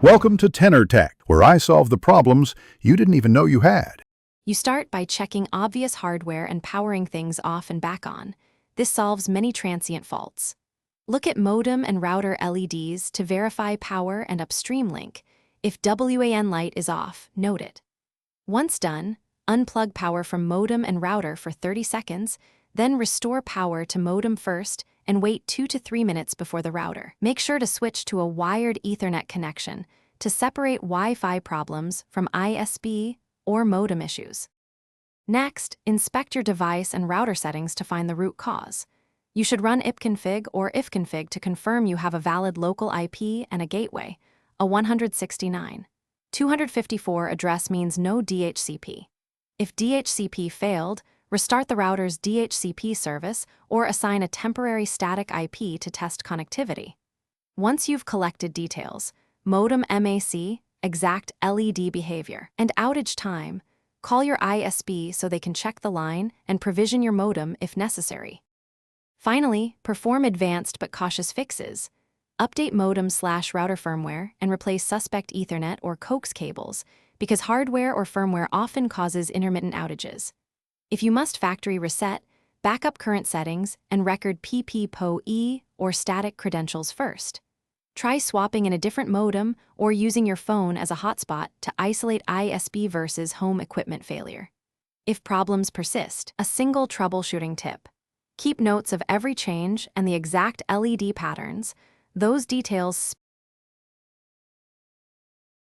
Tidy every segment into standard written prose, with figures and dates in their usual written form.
Welcome to Tenor Tech, where I solve the problems you didn't even know you had. You start by checking obvious hardware and powering things off and back on. This solves many transient faults. Look at modem and router LEDs to verify power and upstream link. If WAN light is off, note it. Once done, unplug power from modem and router for 30 seconds, then restore power to modem first and wait 2 to 3 minutes before the router. Make sure to switch to a wired Ethernet connection to separate Wi-Fi problems from ISP or modem issues. Next, inspect your device and router settings to find the root cause. You should run ipconfig or ifconfig to confirm you have a valid local IP and a gateway. A 169.254 address means no DHCP. If DHCP failed, restart the router's DHCP service or assign a temporary static IP to test connectivity. Once you've collected details, modem MAC, exact LED behavior, and outage time, call your ISP so they can check the line and provision your modem if necessary. Finally, perform advanced but cautious fixes. Update modem/router firmware and replace suspect Ethernet or coax cables because hardware or firmware often causes intermittent outages. If you must factory reset, back up current settings and record PPPoE or static credentials first. Try swapping in a different modem or using your phone as a hotspot to isolate ISP versus home equipment failure. If problems persist, a single troubleshooting tip. Keep notes of every change and the exact LED patterns. Those details.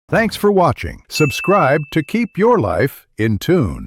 Thanks for watching. Subscribe to keep your life in tune.